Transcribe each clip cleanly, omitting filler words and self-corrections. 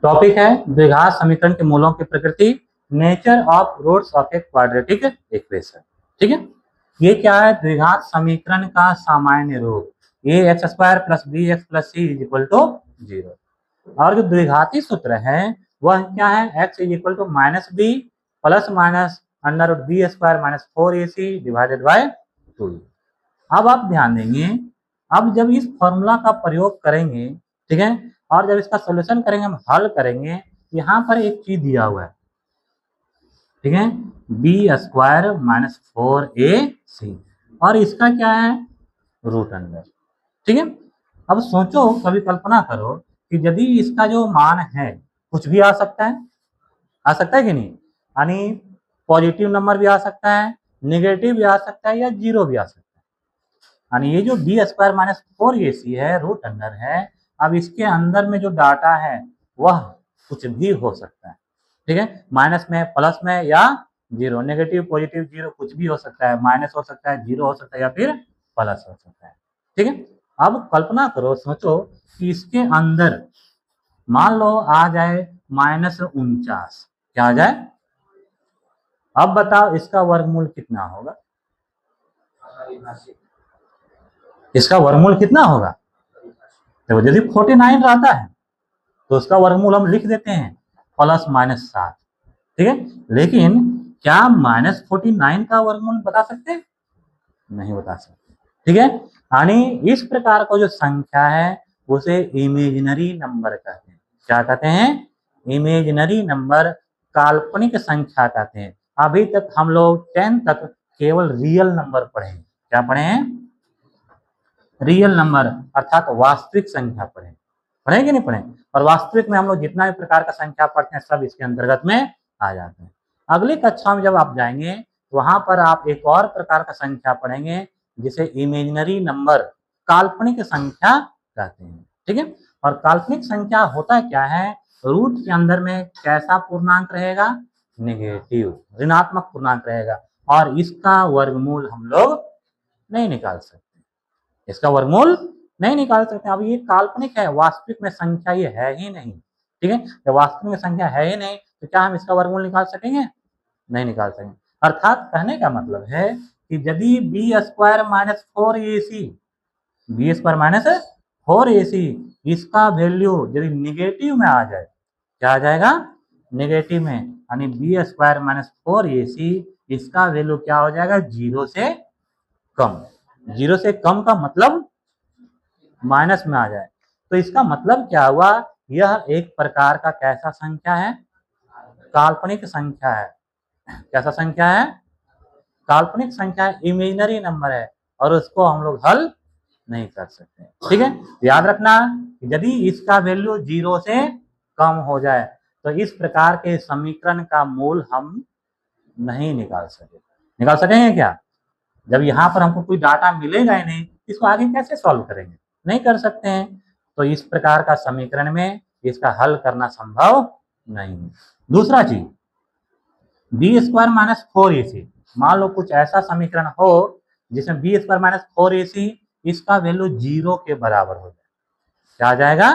Topic है द्विघात समीकरण के मूलों की प्रकृति, nature of roots of a quadratic equation. ठीक है, ये क्या है? द्विघात समीकरण का सामान्य रूप A X square plus B X plus C is equal to 0। और जो द्विघाती सूत्र है वह क्या है? X is equal to minus B plus minus under root B square minus 4ac divided by 2। अब आप ध्यान देंगे, अब जब इस फॉर्मूला का प्रयोग करेंगे, ठीक है, और जब इसका सॉल्यूशन करेंगे, हम हल करेंगे, यहाँ पर एक चीज दिया हुआ है, ठीक है, बी स्क्वायर माइनस 4ac और इसका क्या है? Root under. ठीक है, अब सोचो, कभी कल्पना करो कि यदि इसका जो मान है कुछ भी आ सकता है, आ सकता है कि नहीं? यानी पॉजिटिव नंबर भी आ सकता है, नेगेटिव भी आ सकता है, या जीरो भी आ सकता है। यानी ये जो बी स्क्वायर माइनस 4ac है, रूट अंडर है, अब इसके अंदर में जो डाटा है वह कुछ भी हो सकता है। ठीक है, माइनस में, प्लस में, या जीरो, नेगेटिव पॉजिटिव जीरो कुछ भी हो सकता है, माइनस हो सकता है, जीरो हो सकता है, या फिर प्लस हो सकता है। ठीक है, अब कल्पना करो, सोचो कि इसके अंदर मान लो आ जाए -49, क्या आ जाए? अब बताओ इसका वर्गमूल कितना होगा? इसका वर्गमूल कितना होगा? देखो, यदि 49 रहता है तो उसका वर्गमूल हम लिख देते हैं प्लस माइनस 7। ठीक है, लेकिन क्या -49 का वर्गमूल बता सकते हैं? नहीं बता सकते। ठीक है, यानी इस प्रकार का जो संख्या है उसे इमेजिनरी नंबर कहते हैं। क्या कहते हैं? इमेजिनरी नंबर, काल्पनिक संख्या कहते हैं। अभी तक हम लोग 10 तक केवल रियल नंबर पढ़े हैं। क्या पढ़े हैं? रियल नंबर अर्थात वास्तविक संख्या पढ़े। पढ़े कि नहीं पढ़े? और वास्तविक में हम लोग जितना भी प्रकार का संख्या पढ़ते हैं सब इसके अंतर्गत में आ जाते हैं। अगली कक्षा में जब आप जाएंगे वहां पर आप एक और प्रकार का संख्या पढ़ेंगे जिसे इमेजिनरी नंबर, काल्पनिक संख्या कहते हैं। ठीक है, और काल्पनिक संख्या होता क्या है? रूट के अंदर में कैसा पूर्णांक रहेगा? नेगेटिव, ऋणात्मक पूर्णांक रहेगा, और इसका वर्गमूल हम लोग नहीं निकाल सकते। इसका वर्गमूल नहीं निकाल सकते। अब ये काल्पनिक है, वास्तविक में संख्या ये है ही नहीं। ठीक है, जब वास्तविक में संख्या है ही नहीं तो क्या हम इसका वर्गमूल निकाल सकेंगे? नहीं निकाल सकेंगे। अर्थात कहने का मतलब है कि यदि B square minus 4ac, B square minus 4ac, इसका वैल्यू यदि निगेटिव में आ जाए, क्या आ जाएगा? नेगेटिव में, यानी बी स्क्वायर माइनस 4ac इसका वैल्यू क्या हो जाएगा? 0 से कम। 0 से कम का मतलब माइनस में आ जाए, तो इसका मतलब क्या हुआ? यह एक प्रकार का कैसा संख्या है? काल्पनिक संख्या है। कैसा संख्या है? काल्पनिक संख्या है, इमेजिनरी नंबर है, और उसको हम लोग हल नहीं कर सकते। ठीक है, याद रखना, यदि इसका वैल्यू 0 से कम हो जाए तो इस प्रकार के समीकरण का मूल हम नहीं निकाल सके। निकाल सकेंगे क्या? जब यहाँ पर हमको कोई डाटा मिलेगा ही नहीं, इसको आगे कैसे सॉल्व करेंगे? नहीं कर सकते हैं। तो इस प्रकार का समीकरण में इसका हल करना संभव नहीं है। दूसरा चीज, बी स्क्वायर माइनस 4ac, मान लो कुछ ऐसा समीकरण हो जिसमें बी स्क्वायर माइनस 4ac इसका वैल्यू 0 के बराबर हो जाए, क्या आ जाएगा?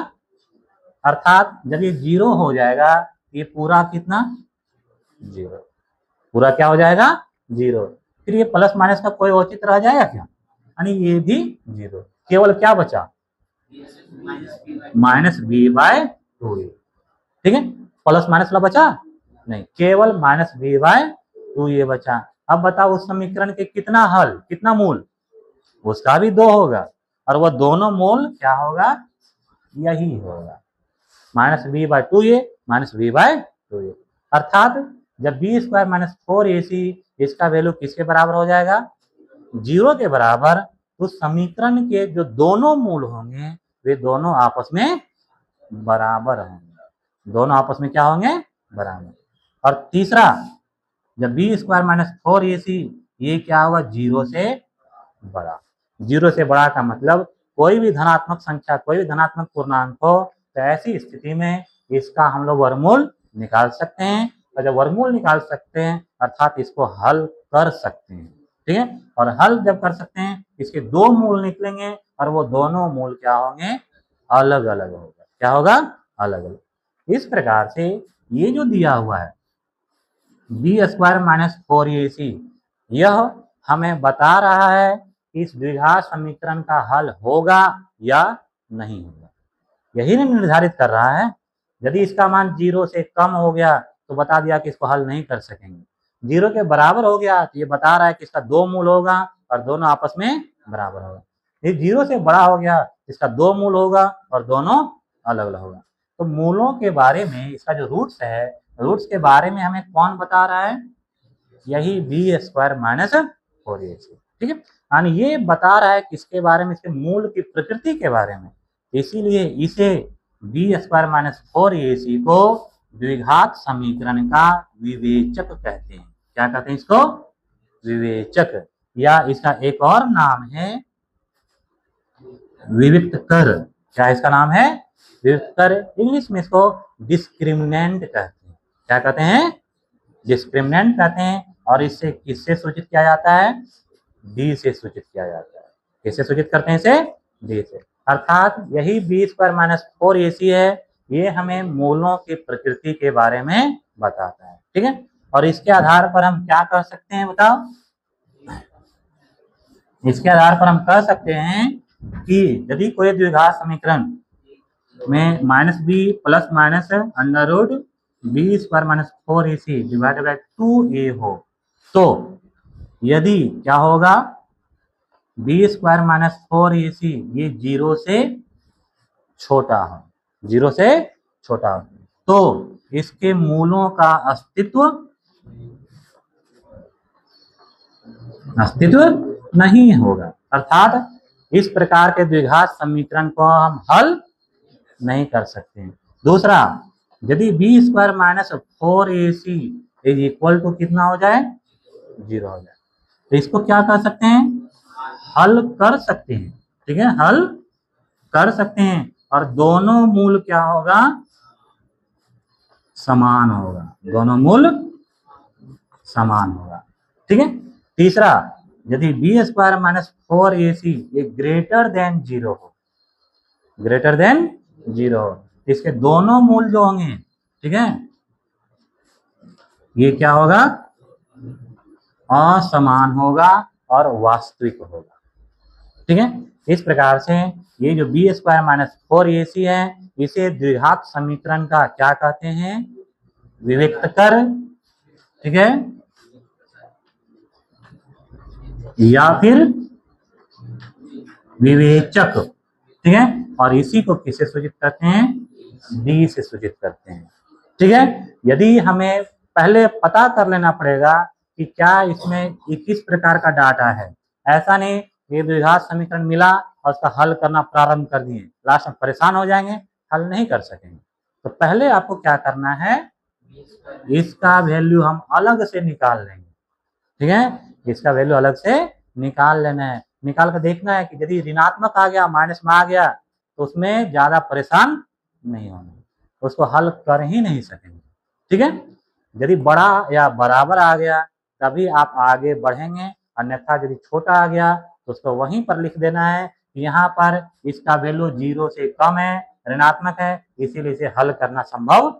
अर्थात जब ये 0 हो जाएगा, ये पूरा कितना? 0। पूरा क्या हो जाएगा? 0। फिर ये प्लस माइनस का कोई औचित्य रह जाएगा क्या? यानी ये भी 0, केवल क्या बचा? Minus B by 2a। ठीक है, प्लस माइनस वाला बचा नहीं, केवल माइनस बी बाय 2a बचा। अब बताओ उस समीकरण के कितना हल, कितना मूल? उसका भी 2 होगा, और वह दोनों मूल क्या होगा? यही होगा, minus B by 2a minus B by 2a। अर्थात जब बी स्क्वायर माइनस 4ac इसका वैल्यू किसके बराबर हो जाएगा? 0 के बराबर, उस समीकरण के जो दोनों मूल होंगे वे दोनों आपस में बराबर होंगे। दोनों आपस में क्या होंगे? बराबर। और तीसरा, जब बी स्क्वायर माइनस 4ac ये क्या होगा? 0 से बड़ा। 0 से बड़ा का मतलब कोई भी धनात्मक संख्या, कोई भी धनात्मक पूर्णांक हो तो ऐसी स्थिति में इसका हम लोग वर्गमूल निकाल सकते हैं, और जब वर्गमूल निकाल सकते हैं अर्थात इसको हल कर सकते हैं। ठीक है, और हल जब कर सकते हैं इसके 2 मूल निकलेंगे, और वो दोनों मूल क्या होंगे? अलग अलग होगा। क्या होगा? अलग अलग। इस प्रकार से ये जो दिया हुआ है बी स्क्वायर माइनस 4ac, यह हमें बता रहा है कि इस द्विघात समीकरण का हल होगा या नहीं होगा, यही निर्धारित कर रहा है। यदि इसका मान 0 से कम हो गया तो बता दिया कि इसको हल नहीं कर सकेंगे, 0 के बराबर हो गया तो ये बता रहा है कि इसका 2 मूल होगा और दोनों आपस में बराबर होगा। ये 0 से बड़ा हो गया इसका 2 मूल होगा और दोनों अलग अलग होगा। तो मूलों के बारे में, इसका जो रूट्स है, रूट्स के बारे में हमें कौन बता रहा है? यही बी स्क्वायर माइनस 4ac, ठीक है। यानी ये बता रहा है किसके बारे में? इसके मूल की प्रकृति के बारे में। इसीलिए इसे बी स्क्वायर माइनस 4ac को द्विघात समीकरण का विवेचक कहते हैं। क्या कहते हैं इसको? विवेचक, या इसका एक और नाम है विविक्त कर। क्या इसका नाम है? विविक्त कर। इंग्लिश में इसको डिस्क्रिमिनेंट कहते हैं। क्या कहते हैं? डिस्क्रिमिनेंट कहते हैं। और इससे किससे सूचित किया जाता है? डी से सूचित किया जाता है। किससे सूचित करते हैं इसे? डी से। अर्थात यही बी स्क्वायर माइनस 4ac है, ये हमें मूलों की प्रकृति के बारे में बताता है, ठीक है। और इसके आधार पर हम क्या कह सकते हैं बताओ? इसके आधार पर हम कह सकते हैं कि यदि कोई द्विघात समीकरण में minus B plus minus under root B square minus 4ac divided by 2a हो, तो यदि क्या होगा? बी स्क्वायर माइनस 4ac ये 0 से छोटा हो, 0 से छोटा हो, तो इसके मूलों का अस्तित्व नहीं होगा। अर्थात इस प्रकार के द्विघात समीकरण को हम हल नहीं कर सकते। दूसरा, यदि B square minus 4ac is equal to कितना हो जाए? 0 हो जाए, तो इसको क्या कर सकते हैं? हल कर सकते हैं, ठीक है, हल कर सकते हैं। और दोनों मूल क्या होगा? समान होगा, दोनों मूल समान होगा, ठीक है। तीसरा, यदि बी स्क्वायर माइनस 4ac ये ग्रेटर देन 0 हो, ग्रेटर देन 0 हो, इसके दोनों मूल जो होंगे, ठीक है, ये क्या होगा? असमान होगा और वास्तविक होगा, ठीक है। इस प्रकार से ये जो बी स्क्वायर माइनस 4ac है, इसे द्विघात समीकरण का क्या कहते हैं? विविक्त कर, ठीक है, या फिर विवेचक, ठीक है। और इसी को किससे सूचित करते हैं? डी से सूचित करते हैं, ठीक है। यदि हमें पहले पता कर लेना पड़ेगा कि क्या इसमें किस प्रकार का डाटा है, ऐसा नहीं ये द्विघात समीकरण मिला और उसका हल करना प्रारंभ कर दिए, लास्ट में परेशान हो जाएंगे, हल नहीं कर सकेंगे। तो पहले आपको क्या करना है? इसका वैल्यू हम अलग से निकाल लेंगे, ठीक है, इसका वैल्यू अलग से निकाल लेना है। निकाल कर देखना है कि यदि ऋणात्मक आ गया, माइनस में आ गया, तो उसमें ज्यादा परेशान नहीं होना, उसको हल कर ही नहीं सकेंगे, ठीक है। यदि बड़ा या बराबर आ गया तभी आप आगे बढ़ेंगे, अन्यथा यदि छोटा आ गया तो उसको वहीं पर लिख देना है कि यहाँ पर इसका वैल्यू 0 से कम है, ऋणात्मक है, इसीलिए इसे हल करना संभव